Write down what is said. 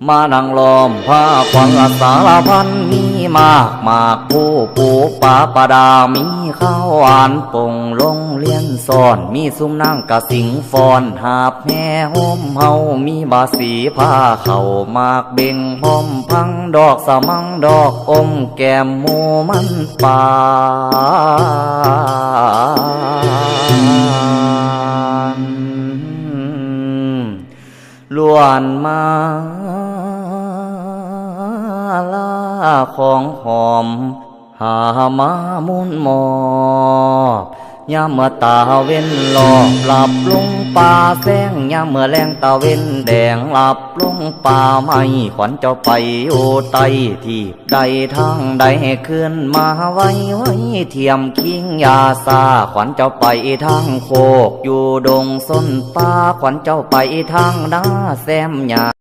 มานั่งล้อมผ้าขวัญสารพันมีมากมากผู้ปูป่าปดามีข้าวหวานปงลงเลียนซ่อนมีซุ้มนั่งกะสิงฟอนหาบแห่ห่มเฮามีบาสีผ้าเข่ามากเบ่งพร้อมพังดอกสะมังดอกอมแก้มหมูมันป่าล้วนมาลาของหอมหามามุนหมอบยามเมื่อตาเว้นหลอกหลับลงป่าแสงยามเมื่อแรงตาเว้นแดงหลับลงป่าไม่ขวัญเจ้าไปโอไตที่ใดทางใดขึ้นมาไว้เทียมคิงยาซาขวัญเจ้าไปทางโคกอยู่ดงส้นป่าขวัญเจ้าไปทางนาแซมยา